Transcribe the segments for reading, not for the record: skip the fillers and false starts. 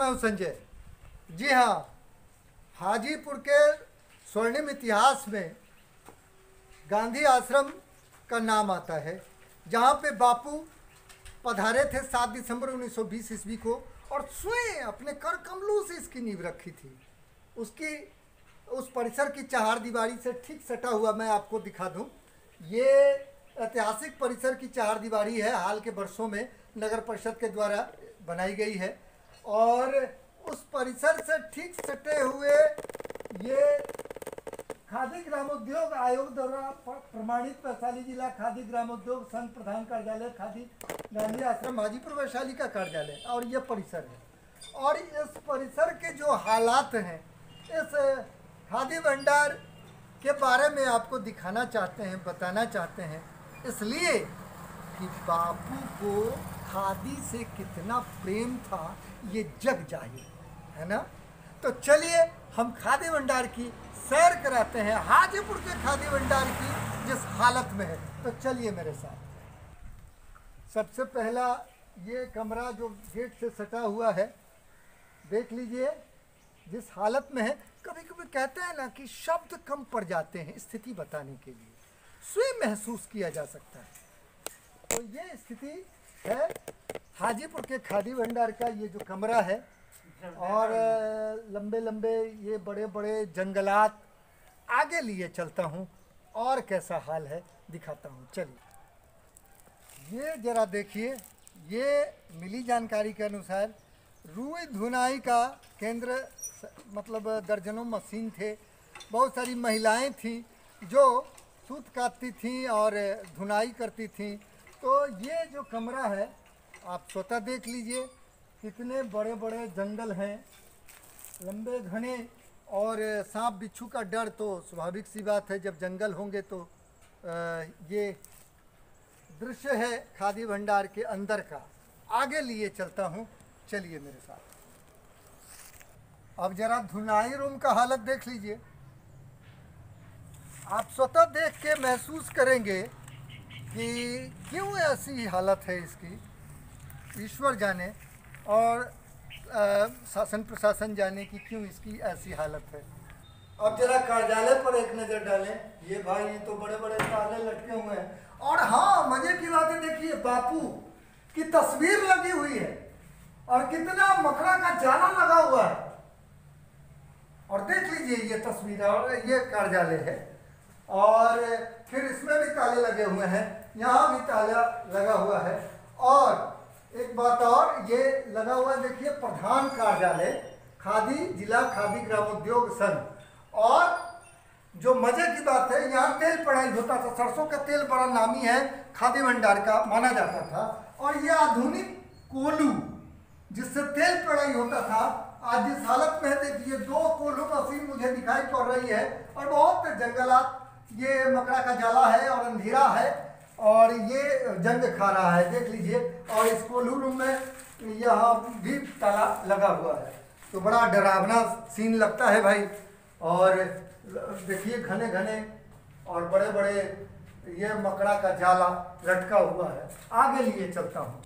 मैं हूं संजय। जी हाँ, हाजीपुर के स्वर्णिम इतिहास में गांधी आश्रम का नाम आता है, जहाँ पे बापू पधारे थे 7 दिसंबर 1920 ईस्वी को और स्वयं अपने कर कमलों से इसकी नींव रखी थी। उस परिसर की चहारदीवारी से ठीक सटा हुआ मैं आपको दिखा दूं। ये ऐतिहासिक परिसर की चहारदीवारी है, हाल के वर्षों में नगर परिषद के द्वारा बनाई गई है। और उस परिसर से ठीक सटे हुए ये खादी ग्रामोद्योग आयोग द्वारा प्रमाणित वैशाली जिला खादी ग्रामोद्योग संघ प्रधान कार्यालय खादी गांधी आश्रम हाजीपुर वैशाली का कार्यालय और यह परिसर है। और इस परिसर के जो हालात हैं, इस खादी भंडार के बारे में आपको दिखाना चाहते हैं, बताना चाहते हैं, इसलिए कि बापू को खादी से कितना प्रेम था ये जग जाहिर है ना। तो चलिए हम खादी भंडार की सैर कराते हैं, हाजीपुर के खादी भंडार की जिस हालत में है। तो चलिए मेरे साथ। सबसे पहला ये कमरा जो गेट से सटा हुआ है, देख लीजिए जिस हालत में है। कभी कभी कहते हैं ना कि शब्द कम पड़ जाते हैं स्थिति बताने के लिए, स्वयं महसूस किया जा सकता है। तो ये स्थिति है हाजीपुर के खादी भंडार का। ये जो कमरा है और लंबे लंबे ये बड़े बड़े जंगलात, आगे लिए चलता हूँ और कैसा हाल है दिखाता हूँ। चलिए ये जरा देखिए, ये मिली जानकारी के अनुसार रुई धुनाई का केंद्र, मतलब दर्जनों मशीन थे, बहुत सारी महिलाएं थीं जो सूत काटती थीं और धुनाई करती थीं। तो ये जो कमरा है आप स्वतः देख लीजिए, कितने बड़े बड़े जंगल हैं, लंबे घने, और सांप बिच्छू का डर तो स्वाभाविक सी बात है, जब जंगल होंगे तो ये दृश्य है खादी भंडार के अंदर का। आगे लिए चलता हूँ, चलिए मेरे साथ। अब जरा धुनाई रूम का हालत देख लीजिए, आप स्वतः देख के महसूस करेंगे कि क्यों ऐसी हालत है इसकी, ईश्वर जाने और शासन प्रशासन जाने की क्यों इसकी ऐसी हालत है। अब जरा कार्यालय पर एक नज़र डालें। ये भाई ये तो बड़े बड़े ताले लटके हुए हैं, और हाँ मजे की बात है, देखिए बापू की तस्वीर लगी हुई है और कितना मकड़ा का जाला लगा हुआ है। और देख लीजिए ये तस्वीर, और ये कार्यालय है, और फिर इसमें भी ताले लगे हुए हैं, यहाँ भी ताला लगा हुआ है। और एक बात और, ये लगा हुआ देखिए प्रधान कार्यालय खादी जिला खादी ग्रामोद्योग संघ। और जो मजे की बात है, यहाँ तेल पढ़ाई होता था, सरसों का तेल बड़ा नामी है खादी भंडार का माना जाता था। और ये आधुनिक कोलू जिससे तेल पढ़ाई होता था, आज जिस हालत में है देखिए, 2 कोल्हू मशीन मुझे दिखाई पड़ रही है और बहुत जंगलात, ये मकड़ा का जाला है और अंधेरा है और ये जंग खा रहा है, देख लीजिए। और इस कोल्हू रूम में यहाँ भी ताला लगा हुआ है, तो बड़ा डरावना सीन लगता है भाई। और देखिए घने घने और बड़े बड़े ये मकड़ा का जाला लटका हुआ है। आगे लिए चलता हूँ।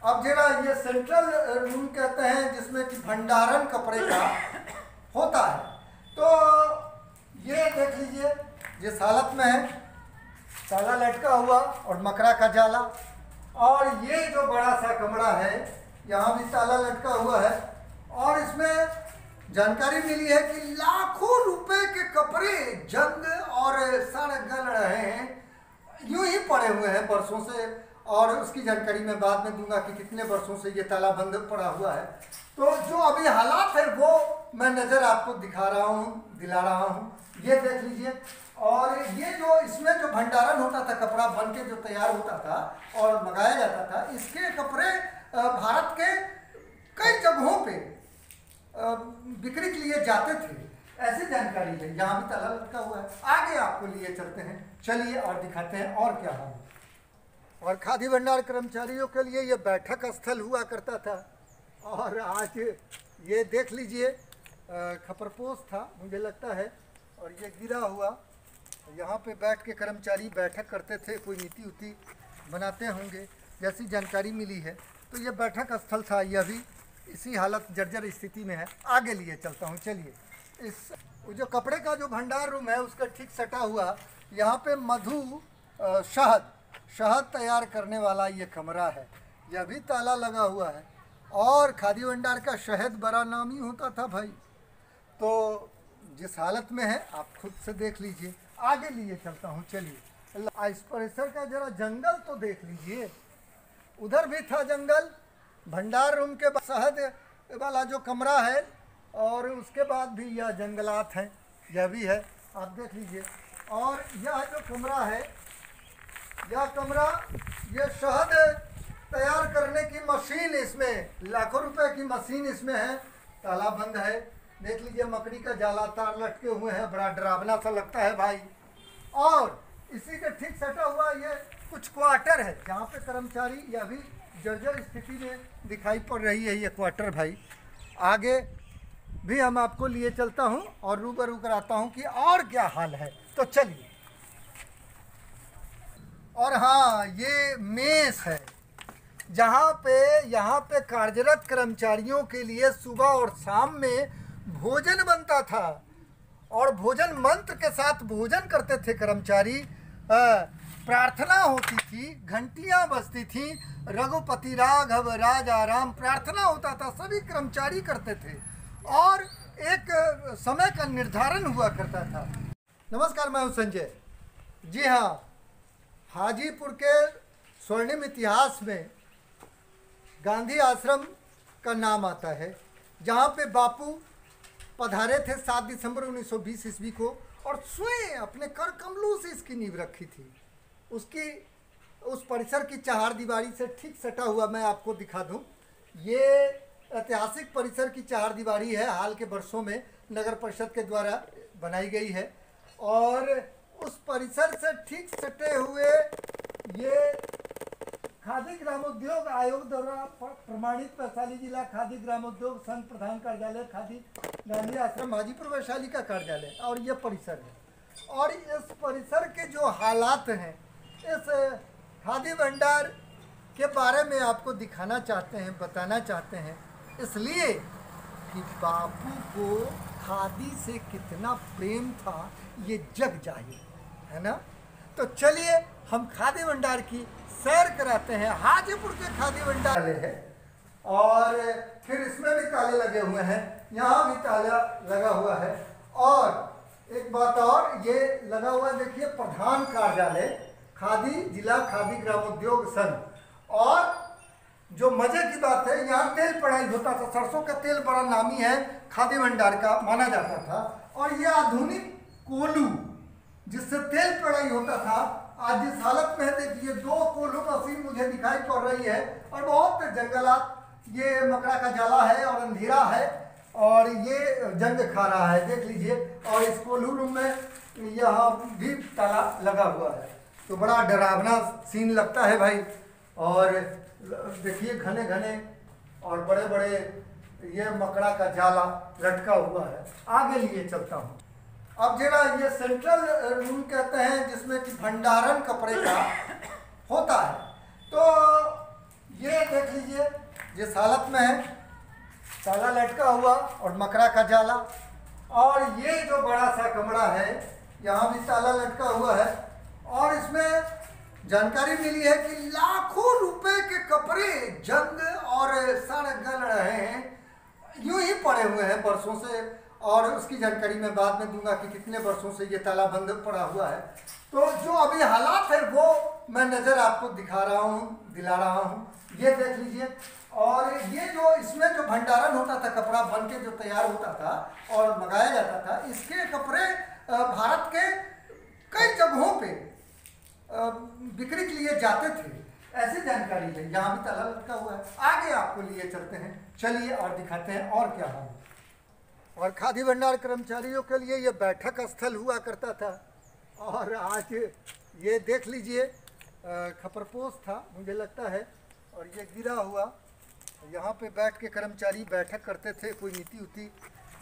अब जरा ये सेंट्रल रूम कहते हैं, जिसमें कि भंडारण कपड़े का होता है। तो ये देख लीजिए जिस हालत में है, ताला लटका हुआ और मकड़ा का जाला। और ये जो बड़ा सा कमरा है, यहाँ भी ताला लटका हुआ है। और इसमें जानकारी मिली है कि लाखों रुपए के कपड़े जंग और सड़ गल रहे हैं, यूं ही पड़े हुए हैं वर्षों से। और उसकी जानकारी मैं बाद में दूंगा कि कितने वर्षों से ये ताला बंद पड़ा हुआ है। तो जो अभी हालात है वो मैं नज़र आपको दिखा रहा हूँ, दिला रहा हूँ। ये देख लीजिए। और ये जो इसमें जो भंडारण होता था, कपड़ा बन के जो तैयार होता था और मंगाया जाता था, इसके कपड़े भारत के कई जगहों पे बिक्री के लिए जाते थे, ऐसी जानकारी है। यहाँ भी ताला लटका हुआ है। आगे आपको लिए चलते हैं, चलिए और दिखाते हैं और क्या है। और खादी भंडार कर्मचारियों के लिए ये बैठक स्थल हुआ करता था। और आज ये देख लीजिए खपरपोश था मुझे लगता है, और ये गिरा हुआ, यहाँ पे बैठ के कर्मचारी बैठक करते थे, कोई नीति उति बनाते होंगे जैसी जानकारी मिली है। तो ये बैठक स्थल था यह भी। इसी हालत जर्जर स्थिति में है। आगे लिए चलता हूँ, चलिए। इस जो कपड़े का जो भंडार रूम है उसका ठीक सटा हुआ यहाँ पे मधु शहद तैयार करने वाला ये कमरा है। यह भी ताला लगा हुआ है। और खादी भंडार का शहद बड़ा नामी होता था भाई। तो जिस हालत में है आप खुद से देख लीजिए। आगे लिए चलता हूँ, चलिए। इस परिसर का जरा जंगल तो देख लीजिए। उधर भी था जंगल, भंडार रूम के शहद वाला जो कमरा है, और उसके बाद भी यह जंगलात हैं, यह भी है, आप देख लीजिए। और यह जो कमरा है, यह कमरा, ये शहद तैयार करने की मशीन, इसमें लाखों रुपए की मशीन इसमें है। ताला बंद है, देख लीजिए। मकड़ी का जाला तार लटके हुए हैं, बड़ा डरावना सा लगता है भाई। और इसी के ठीक सटा हुआ ये कुछ क्वार्टर है जहाँ पे कर्मचारी, यह भी जर्जर स्थिति में दिखाई पड़ रही है ये क्वार्टर भाई। आगे भी हम आपको लिए चलता हूँ और रूबरू कराता हूँ कि और क्या हाल है, तो चलिए। और हाँ, ये मेस है जहाँ पे कार्यरत कर्मचारियों के लिए सुबह और शाम में भोजन बनता था, और भोजन मंत्र के साथ भोजन करते थे कर्मचारी। प्रार्थना होती थी, घंटियाँ बजती थी, रघुपति राघव राजा राम प्रार्थना होता था, सभी कर्मचारी करते थे, और एक समय का निर्धारण हुआ करता था। नमस्कार, मैं हूँ संजय। जी हाँ, हाजीपुर के स्वर्णिम इतिहास में गांधी आश्रम का नाम आता है, जहाँ पे बापू पधारे थे 7 दिसंबर 1920 ईस्वी को, और स्वयं अपने कर कमलों से इसकी नींव रखी थी। उस परिसर की चहारदीवारी से ठीक सटा हुआ मैं आपको दिखा दूं। ये ऐतिहासिक परिसर की चहारदीवारी है, हाल के वर्षों में नगर परिषद के द्वारा बनाई गई है। और उस परिसर से ठीक सटे हुए ये खादी ग्रामोद्योग आयोग द्वारा प्रमाणित वैशाली जिला खादी ग्रामोद्योग संघ प्रधान कार्यालय, खादी गांधी आश्रम हाजीपुर वैशाली का कार्यालय, और ये परिसर है। और इस परिसर के जो हालात हैं, इस खादी भंडार के बारे में आपको दिखाना चाहते हैं, बताना चाहते हैं, इसलिए कि बापू को खादी से कितना प्रेम था ये जग जाहिर है ना। तो चलिए हम खादी भंडार की सैर कराते हैं। हाजीपुर के खादी भंडार है, और फिर इसमें भी ताले लगे हुए हैं, यहाँ भी ताला लगा हुआ है। और एक बात और, ये लगा हुआ देखिए, प्रधान कार्यालय खादी जिला खादी ग्रामोद्योग संघ। और जो मजे की बात है, यहाँ तेल पढ़ाई होता था, सरसों का तेल बड़ा नामी है, खादी भंडार का माना जाता था। और ये आधुनिक कोल्हू जिससे तेल पढ़ाई होता था, आज जिस हालत में है देखिए, 2 कोल्हू मशीन मुझे दिखाई पड़ रही है, और बहुत जंगलात, ये मकड़ा का जाला है और अंधेरा है, और ये जंग खा रहा है, देख लीजिए। और इस कोल्हू रूम में यहाँ भी ताला लगा हुआ है, तो बड़ा डरावना सीन लगता है भाई। और देखिए घने घने और बड़े बड़े ये मकड़ा का जाला लटका हुआ है। आगे लिए चलता हूँ। अब जरा ये सेंट्रल रूम कहते हैं, जिसमें कि भंडारण कपड़े का होता है। तो ये देख लीजिए जिस हालत में है, ताला लटका हुआ और मकड़ा का जाला। और ये जो बड़ा सा कमरा है, यहाँ भी ताला लटका हुआ है। और इसमें जानकारी मिली है कि लाखों रुपए के कपड़े जंग और सड़ गल रहे हैं, यूं ही पड़े हुए हैं वर्षों से। और उसकी जानकारी मैं बाद में दूंगा कि कितने वर्षों से ये ताला बंद पड़ा हुआ है। तो जो अभी हालात है वो मैं नज़र आपको दिखा रहा हूँ, दिला रहा हूँ, ये देख लीजिए। और ये जो इसमें जो भंडारण होता था, कपड़ा बन के जो तैयार होता था और मंगाया जाता था, इसके कपड़े भारत के कई जगहों पे बिक्री के लिए जाते थे, ऐसी जानकारी है। यहाँ भी ताला लटका हुआ है। आगे आपको लिए चलते हैं, चलिए और दिखाते हैं और क्या है। और खादी भंडार कर्मचारियों के लिए ये बैठक स्थल हुआ करता था। और आज ये देख लीजिए, खपरपोश था मुझे लगता है, और ये गिरा हुआ, यहाँ पे बैठ के कर्मचारी बैठक करते थे, कोई नीति उति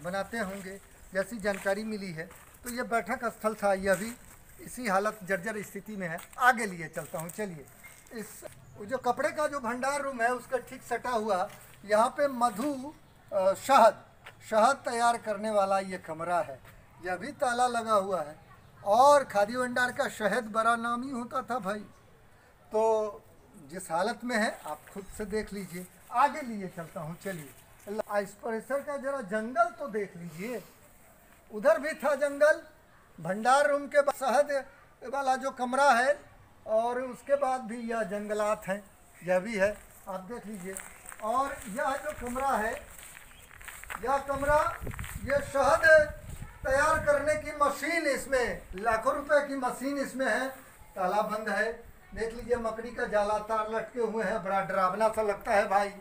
बनाते होंगे, जैसी जानकारी मिली है। तो ये बैठक स्थल था, यह भी इसी हालत जर्जर स्थिति में है। आगे लिए चलता हूँ, चलिए। इस जो कपड़े का जो भंडार रूम है उसका ठीक सटा हुआ यहाँ पे शहद शहद तैयार करने वाला ये कमरा है, यह भी ताला लगा हुआ है। और खादी भंडार का शहद बड़ा नामी होता था भाई। तो जिस हालत में है आप खुद से देख लीजिए। आगे लिए चलता हूँ, चलिए। इस परिसर का जरा जंगल तो देख लीजिए, उधर भी था जंगल, भंडार रूम के बाद शहद वाला जो कमरा है, और उसके बाद भी यह जंगलात हैं, यह भी है, आप देख लीजिए। और यह जो कमरा है, यह कमरा, यह शहद तैयार करने की मशीन, इसमें लाखों रुपए की मशीन इसमें है, ताला बंद है, देख लीजिए। मकड़ी का जाला तार लटके हुए हैं, बड़ा डरावना सा लगता है भाई।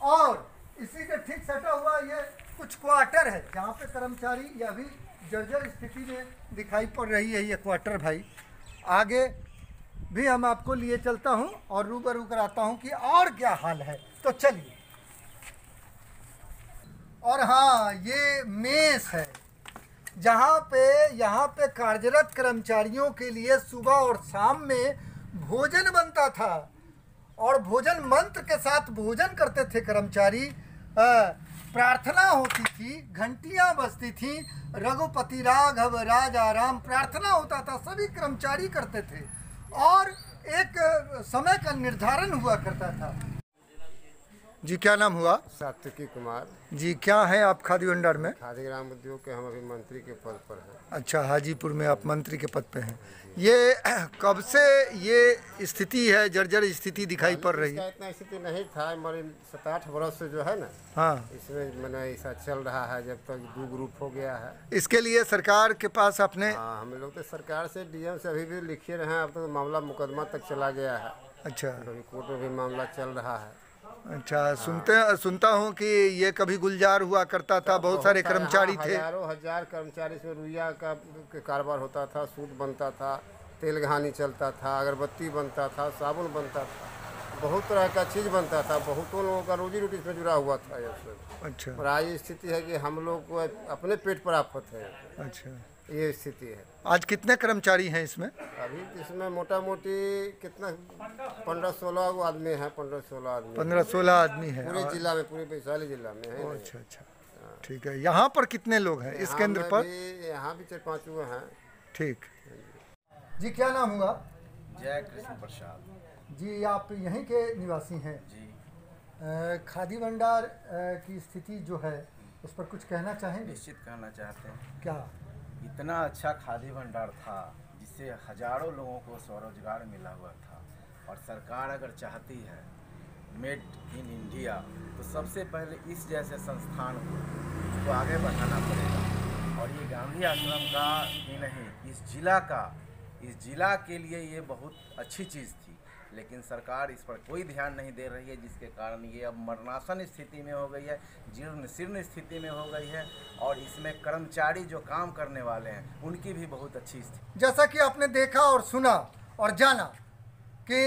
और इसी के ठीक सटा हुआ ये कुछ क्वार्टर है, जहाँ पे कर्मचारी, यह भी जर्जर स्थिति में दिखाई पड़ रही है ये क्वार्टर भाई। आगे भी हम आपको लिए चलता हूँ और रूबरू कराता हूँ कि और क्या हाल है, तो चलिए। और हाँ, ये मेस है, यहाँ पे कार्यरत कर्मचारियों के लिए सुबह और शाम में भोजन बनता था, और भोजन मंत्र के साथ भोजन करते थे कर्मचारी। प्रार्थना होती थी, घंटियां बजती थी, रघुपति राघव राजा राम प्रार्थना होता था, सभी कर्मचारी करते थे, और एक समय का निर्धारण हुआ करता था। जी, क्या नाम हुआ? सात्विकी कुमार जी, क्या है आप खादी भंडार में? खादी ग्राम उद्योग के हम अभी मंत्री के पद पर हैं। अच्छा, हाजीपुर में आप मंत्री के पद पे हैं। ये कब से ये स्थिति है, जर्जर स्थिति दिखाई पड़ रही है? इतना स्थिति नहीं था, हमारे 7-8 वर्ष से जो है ना, हाँ, इसमें मैंने ऐसा चल रहा है, जब तक 2 ग्रुप हो गया है। इसके लिए सरकार के पास आपने? हाँ, हम लोग तो सरकार से, डीएम से अभी भी लिखे रहे हैं, अब तो मामला मुकदमा तक चला गया है। अच्छा, अभी कोर्ट में भी मामला चल रहा है। अच्छा, सुनता हूँ कि ये कभी गुलजार हुआ करता था, बहुत सारे कर्मचारी थे, हजारों हजार कर्मचारी, इसमें रुइया का कारोबार होता था, सूत बनता था, तेल घानी चलता था, अगरबत्ती बनता था, साबुन बनता था, बहुत तरह का चीज़ बनता था, बहुतों लोगों का रोजी रोटी इसमें जुड़ा हुआ था ये सब। अच्छा, और आज स्थिति है कि हम लोग को अपने पेट पर आफत है। अच्छा, ये स्थिति है। आज कितने कर्मचारी हैं इसमें? अभी इसमें मोटा मोटी कितना 15-16 आदमी है, 15-16 आदमी, 15-16 आदमी है पूरे जिला में, पूरे वैशाली जिला में है। अच्छा, अच्छा, ठीक है। यहाँ पर कितने लोग हैं इस केंद्र पर? यहाँ भी 4-5 हुए हैं। ठीक जी, क्या नाम हुआ? जय कृष्ण प्रसाद जी, आप यहीं के निवासी हैं जी। खादी भंडार की स्थिति जो है उस पर कुछ कहना चाहेंगे? निश्चित कहना चाहते हैं। क्या? इतना अच्छा खादी भंडार था जिससे हजारों लोगों को स्वरोजगार मिला हुआ था, और सरकार अगर चाहती है मेड इन इंडिया, तो सबसे पहले इस जैसे संस्थान को आगे बढ़ाना पड़ेगा। और ये गांधी आश्रम का ही नहीं, इस जिला के लिए ये बहुत अच्छी चीज़ थी, लेकिन सरकार इस पर कोई ध्यान नहीं दे रही है, जिसके कारण ये अब मरणासन स्थिति में हो गई है, जीर्ण शीर्ण स्थिति में हो गई है। और इसमें कर्मचारी जो काम करने वाले हैं उनकी भी बहुत अच्छी स्थिति। जैसा कि आपने देखा और सुना और जाना कि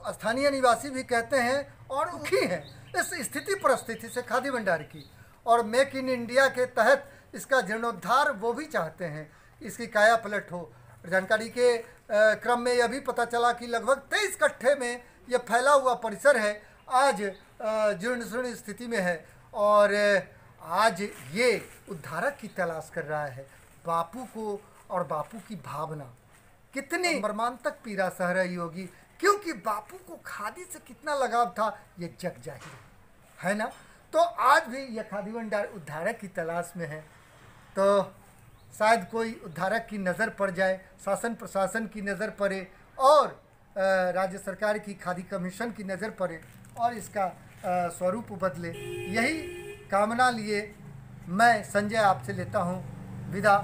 स्थानीय निवासी भी कहते हैं और दुखी हैं इस स्थिति परिस्थिति से खादी भंडार की, और मेक इन इंडिया के तहत इसका जीर्णोद्धार वो भी चाहते हैं, इसकी काया पलट हो। जानकारी के क्रम में यह भी पता चला कि लगभग 23 कट्ठे में यह फैला हुआ परिसर है, आज जीर्ण शीर्ण स्थिति में है, और आज ये उद्धारक की तलाश कर रहा है। बापू को और बापू की भावना कितनी मर्मांतक पीड़ा सह रही होगी, क्योंकि बापू को खादी से कितना लगाव था ये जग जाहिर है ना। तो आज भी यह खादी भंडार उद्धारक की तलाश में है, तो शायद कोई उद्धारक की नज़र पड़ जाए, शासन प्रशासन की नज़र पड़े, और राज्य सरकार की खादी कमीशन की नज़र पड़े, और इसका स्वरूप बदले। यही कामना लिए मैं संजय आपसे लेता हूँ विदा।